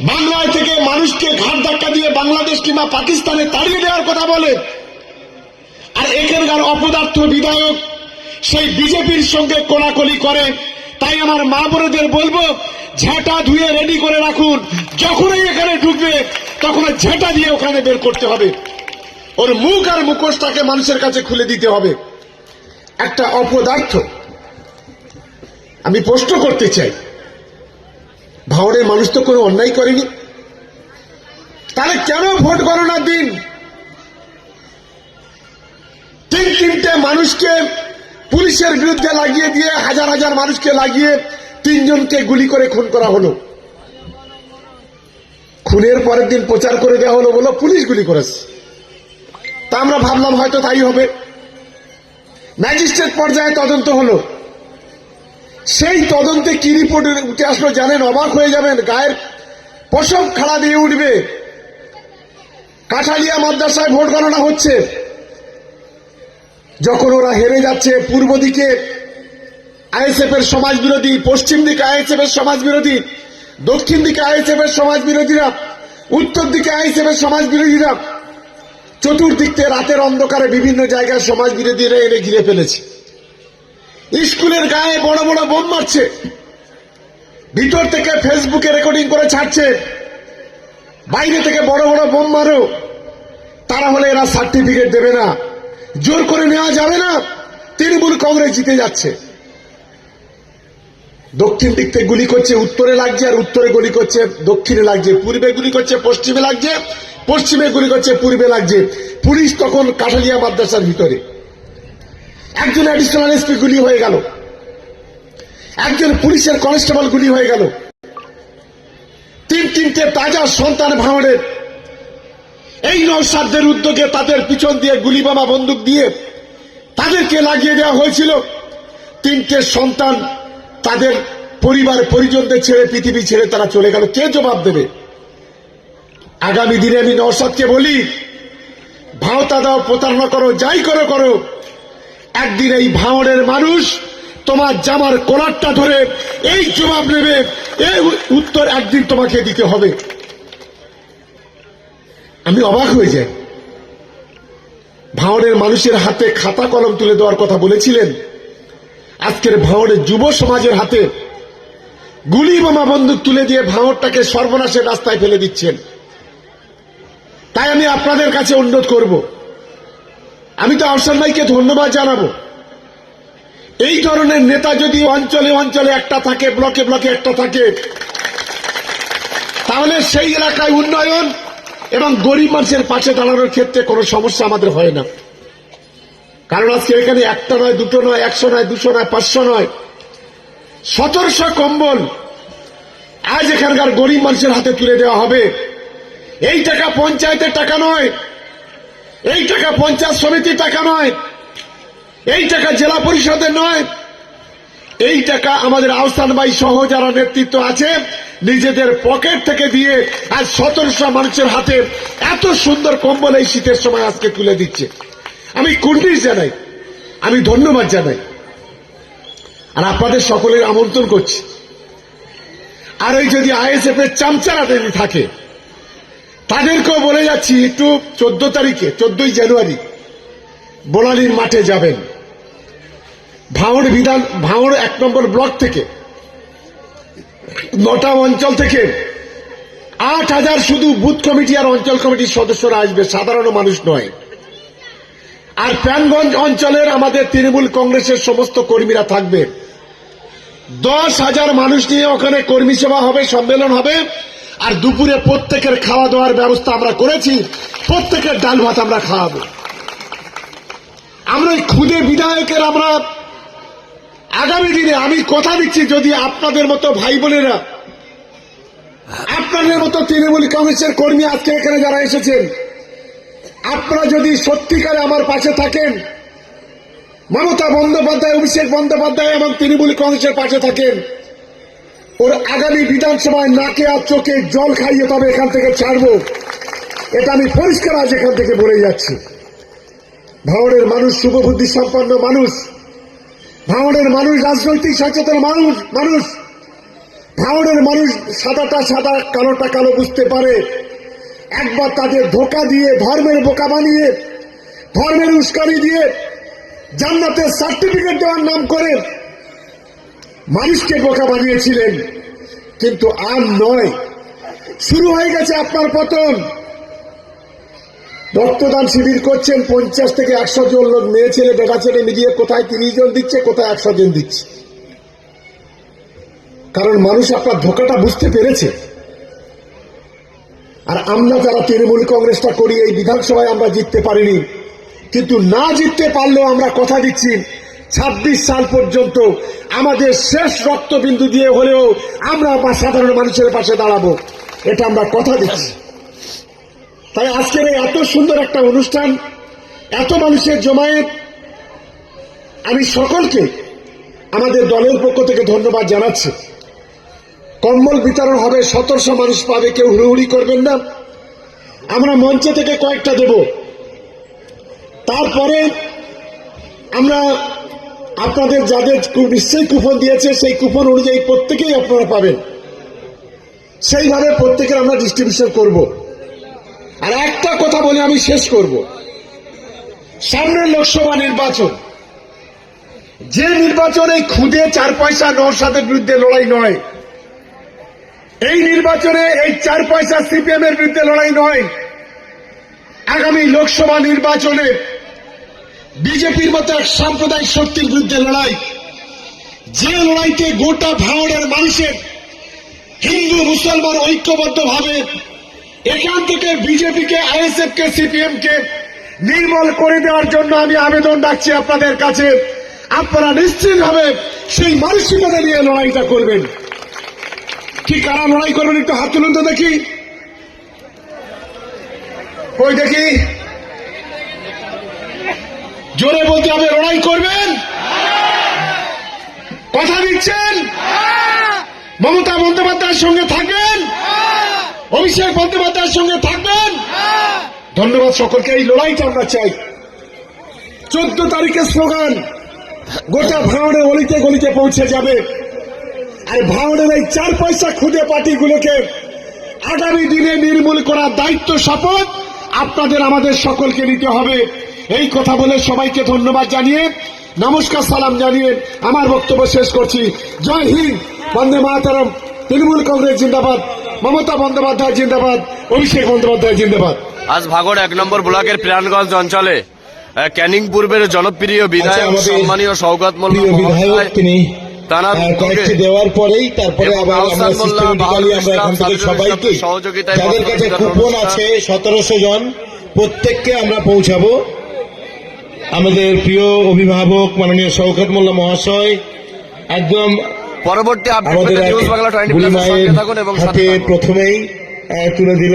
বাংলায় থেকে মানুষকে ঘাট ধাক্কা দিয়ে বাংলাদেশ কিংবা পাকিস্তানে তাড়িয়ে দেওয়ার কথা বলে, আর এখানকার অপদার্থ বিধায়ক সেই বিজেপির সঙ্গে কোলাকুলি করে। তাই আমার মা বোনেদের বলবো, ঝাঁটা ধুয়ে রেডি করে রাখুন, যখনই এখানে ঢুকবে তখন ঝাঁটা দিয়ে ওখানে বের করতে হবে, ওর মুখ আর মুখোশটাকে মানুষের কাছে খুলে দিতে হবে। একটা অপদার্থ। আমি প্রশ্ন করতে চাই, ভাঙড়ের মানুষ তো কোনো অন্যায় করেনি, তাহলে কেন ভোট গণনার দিন তিনটে মানুষকে পুলিশের বিরুদ্ধে লাগিয়ে দিয়ে, হাজার হাজার মানুষকে লাগিয়ে 3 জনকে গুলি করে খুন করা হলো? খুনের পরের দিন প্রচার করে দেওয়া হলো, বলো পুলিশ গুলি করেছে। তা আমরা ভাবলাম হয়তো তাই হবে। ম্যাজিস্ট্রেট পর্যায়ে তদন্ত হলো, সেই তদন্তে কি রিপোর্ট উঠে আসলো জানেন? অবাক হয়ে যাবেন, গায়ের পশম খাড়া দিয়ে উঠবে। কাঠালিয়া মাদ্রাসায় ভোট গণনা হচ্ছে, যখন ওরা হেরে যাচ্ছে, পূর্ব দিকে আইএসএফ এর সমাজ বিরোধী, পশ্চিম দিকে আইএসএফ এর সমাজ বিরোধী, দক্ষিণ দিকে আইএসএফ এর সমাজ বিরোধীরা, উত্তর দিকে আইএসএফ এর সমাজ বিরোধীরা, চতুর্দিক থেকে রাতের অন্ধকারে বিভিন্ন জায়গায় সমাজ বিরোধীরা এনে ঘিরে ফেলেছে। স্কুলের গায়ে বড় বড় বোম মারছে, ভিতর থেকে ফেসবুকে রেকর্ডিং করে ছাড়ছে, বাইরে থেকে বড় বড় বোম মারো। তারা হলে এরা সার্টিফিকেট দেবে না, জোর করে নেওয়া যাবে না, তৃণমূল কংগ্রেস জিতে যাচ্ছে। দক্ষিণ দিক থেকে গুলি করছে, উত্তরে লাগছে, আর উত্তরে গুলি করছে দক্ষিণে লাগছে, পূর্বে গুলি করছে পশ্চিমে লাগছে, পশ্চিমে গুলি করছে পূর্বে লাগছে। পুলিশ তখন কাঠালিয়া মাদ্রাসার ভিতরে। একজন অ্যাডিশনাল এসপি গুলি হয়ে গেল, একজন পুলিশের কনস্টেবল গুলি হয়ে গেল। তিনটে তাজা সন্তান ভাঙড়ের, এই নওশাদদের উদ্যোগে তাদের পিছন দিয়ে গুলি বোমা বন্দুক দিয়ে তাদেরকে লাগিয়ে দেওয়া হয়েছিল। 3টে সন্তান তাদের পরিবার পরিজনদের ছেড়ে, পৃথিবী ছেড়ে তারা চলে গেল। কে জবাব দেবে? আগামী দিনে আমি নওশাদকে বলি, ভাওতা দাও, প্রতারণা করো, যাই করো করো, একদিন এই ভাঙড়ের মানুষ তোমার জামার কলারটা ধরে এই জবাব নেবে, এই উত্তর একদিন তোমাকে দিতে হবে। আমি অবাক হয়ে যাই। ভাঙড়ের মানুষের হাতে খাতা কলম তুলে দেওয়ার কথা বলেছিলেন, আজকের ভাঙড়ের যুব সমাজের হাতে গুলি বোমা বন্দুক তুলে দিয়ে ভাঙড়টাকে সর্বনাশের রাস্তায় ফেলে দিচ্ছেন। তাই আমি আপনাদের কাছে অনুরোধ করব, আমি তো আহসান ভাইকে ধন্যবাদ জানাবো। এই ধরনের নেতা যদি অঞ্চলে অঞ্চলে একটা থাকে, ব্লকে ব্লকে একটা থাকে, তাহলে সেই এলাকায় উন্নয়ন এবং গরিব মানুষের পাশে দাঁড়ানোর ক্ষেত্রে কোনো সমস্যা আমাদের হয় না। কারণ আজকে এখানে একটা নয়, দুটো নয়, 100 নয়, 200 নয়, 500 নয়, 1700 কম্বল আজ এখানকার গরিব মানুষের হাতে তুলে দেওয়া হবে। এই টাকা পঞ্চায়েতের টাকা নয়, এই টাকা পঞ্চায়েত সমিতির টাকা নয়, এই টাকা জেলা পরিষদের নয়, এই টাকা আমাদের আহসান ভাই সহ যারা নেতৃত্ব আছে নিজেদের পকেট থেকে দিয়ে আজ 1700 মানুষের হাতে এত সুন্দর কম্বল এই শীতের সময় আজকে তুলে দিচ্ছে। আমি কুর্নিশ জানাই, আমি ধন্যবাদ জানাই, আর আপনাদের সকলের আমন্ত্রণ করছি। আর এই যদি আইএসএফ এর চামচারা যদি থাকে, তাদেরকেও বলে যাচ্ছি, একটু 14 তারিখে 14ই জানুয়ারি বোলালির মাঠে যাবেন। ভাঙড় 1 নম্বর ব্লক থেকে 9টা অঞ্চল থেকে 8000 শুধু বুথ কমিটি আর অঞ্চল কমিটির সদস্যরা আসবে, সাধারণ মানুষ নয়। আর প্রাণগঞ্জ অঞ্চলের আমাদের তৃণমূল কংগ্রেসের সমস্ত কর্মীরা থাকবে। 10,000 মানুষ নিয়ে ওখানে কর্মী সভা হবে, সম্মেলন হবে। আর দুপুরে প্রত্যেকের খাওয়া দাওয়ার ব্যবস্থা আমরা করেছি, প্রত্যেকের ডাল ভাত আমরা খাওয়াবো। আমরা এই খুদে বিধায়কের আমরা আগামী দিনে, আমি কথা দিচ্ছি, যদি আপনাদের মতো ভাই বোনেরা, আপনাদের মতো তৃণমূল কংগ্রেসের কর্মী আজকে এখানে যারা এসেছেন, আপনারা যদি সত্যিকারে আমার পাশে থাকেন, মমতা বন্দ্যোপাধ্যায়, অভিষেক বন্দ্যোপাধ্যায় এবং তৃণমূল কংগ্রেসের পাশে থাকেন, ওর আগামী বিধানসভায় নাকে আর চোখে জল খাইয়ে তবে এখান থেকে ছাড়বো। এটা আমি পরিষ্কার আজ এখান থেকে বলে যাচ্ছি। ভাঙড়ের মানুষ শুভবুদ্ধি সম্পন্ন মানুষ, ভাঙড়ের মানুষ রাজনৈতিক সচেতন মানুষ, ভাঙড়ের মানুষ সাদাটা সাদা কালোটা কালো বুঝতে পারে। একবার তাদের ধোঁকা দিয়ে, ধর্মের বোকা বানিয়ে, ধর্মের উস্কানি দিয়ে, জান্নাতের সার্টিফিকেট দেওয়ার নাম করে মানুষকে বোকা বানিয়েছিলেন। কিন্তু আর নয়, শুরু হয়ে গেছে আপনার পতন। রক্তদান শিবির করছেন, 50 থেকে 100 জন লোক, মেয়ে ছেলে বেটা ছেলে মিলিয়ে কোথায় 30 জন দিচ্ছে, কোথায় 100 জন দিচ্ছে। কারণ মানুষ আপনার ধোঁকাটা বুঝতে পেরেছে। আর আমরা যারা তৃণমূল কংগ্রেসটা করি, এই বিধানসভায় আমরা জিততে পারিনি, কিন্তু না জিততে পারলেও আমরা কথা দিচ্ছি 26 সাল পর্যন্ত আমাদের শেষ রক্তবিন্দু দিয়ে হলেও আমরা সাধারণ মানুষের পাশে দাঁড়াবো, এটা আমরা কথা দিচ্ছি। তাই আজকের এই এত সুন্দর একটা অনুষ্ঠান, এত মানুষের জমায়েত, আমি সকলকে আমাদের দলের পক্ষ থেকে ধন্যবাদ জানাচ্ছি। কম্বল বিতরণ হবে, 1700 মানুষ পাবে, কেউ হুড়োহুড়ি করবেন না। আমরা মঞ্চে থেকে কয়েকটা দেব, তারপরে আমরা আপনাদের যাদের নিশ্চয়ই কুপন দিয়েছে সেই কুপন অনুযায়ী প্রত্যেকেই আপনারা পাবেন, সেইভাবে প্রত্যেকের আমরা ডিস্ট্রিবিউশন করব। আর একটা কথা বলে আমি শেষ করব, সামনের লোকসভা নির্বাচন, যে নির্বাচনে খুদে 4 পয়সা নওশাদের বিরুদ্ধে লড়াই নয়, এই নির্বাচনে এই 4 পয়সা সিপিএম এর বিরুদ্ধে লড়াই নয়, আগামী লোকসভা নির্বাচনে বিজেপির মতো এক সাম্প্রদায়িক শক্তির বিরুদ্ধে লড়াই, যে লড়াইতে গোটা ভাঙড়ের মানুষের হিন্দু মুসলমান ঐক্যবদ্ধভাবে এখান থেকে বিজেপিকে, আইএসএফ কে, সিপিএম কে নির্মূল করে দেওয়ার জন্য আমি আবেদন রাখছি আপনাদের কাছে। আপনারা নিশ্চিতভাবে সেই মানসিকতা নিয়ে লড়াইটা করবেন। কি কারা লড়াই করবেন একটু হাত তুলুন তো দেখি, ওই দেখি, জোরে বলতে হবে, লড়াই করবেন? কথা দিচ্ছেন? মমতা বন্দ্যোপাধ্যায়ের সঙ্গে থাকবেন? অভিষেক বন্দ্যোপাধ্যায়ের সঙ্গে থাকবেন? ধন্যবাদ সকলকে। এই লড়াইটা আমরা চাই। 14 তারিখের স্লোগান গোটা ভাঙড়ের অলিতে গলিতে পৌঁছে যাবে। আর ভাঙড়ের এই 4 পয়সা খুদে পার্টিগুলোকে আগামী দিনে নির্মূল করার দায়িত্ব, শপথ আপনাদের আমাদের সকলকে নিতে হবে। এই কথা বলে সবাইকে ধন্যবাদ জানিয়ে, নমস্কার সালাম জানিয়ে আমার বক্তব্য শেষ করছি। জয় হিন্দ, বন্দে মাতরম। তৃণমূল কংগ্রেস জিন্দাবাদ, মমতা বন্দ্যোপাধ্যায় জিন্দাবাদ, অভিষেক বন্দ্যোপাধ্যায় জিন্দাবাদ। আজ ভাঙড় 1 নম্বর ব্লকের প্রাণগঞ্জ অঞ্চলে ক্যানিং পূর্বের জনপ্রিয় বিধায়ক সম্মানীয় সৌগত মোল্লা বিধায়ক, তিনি কয়েকটি দেওয়ার পরেই তারপরে আবার আমরা সিস্টেমেটিক্যালি আমরা এখান থেকে সবাইকে যাদের কাছে কুপন আছে 1700 জন প্রত্যেককে আমরা পৌঁছাবো। আমাদের প্রিয় অভিভাবক মাননীয় শওকত মোল্লা মহাশয় একদম পরবর্তী আমাদের নিউজ বাংলা 24 বুড়ি মায়ের হাতে প্রথমেই তুলে দিল।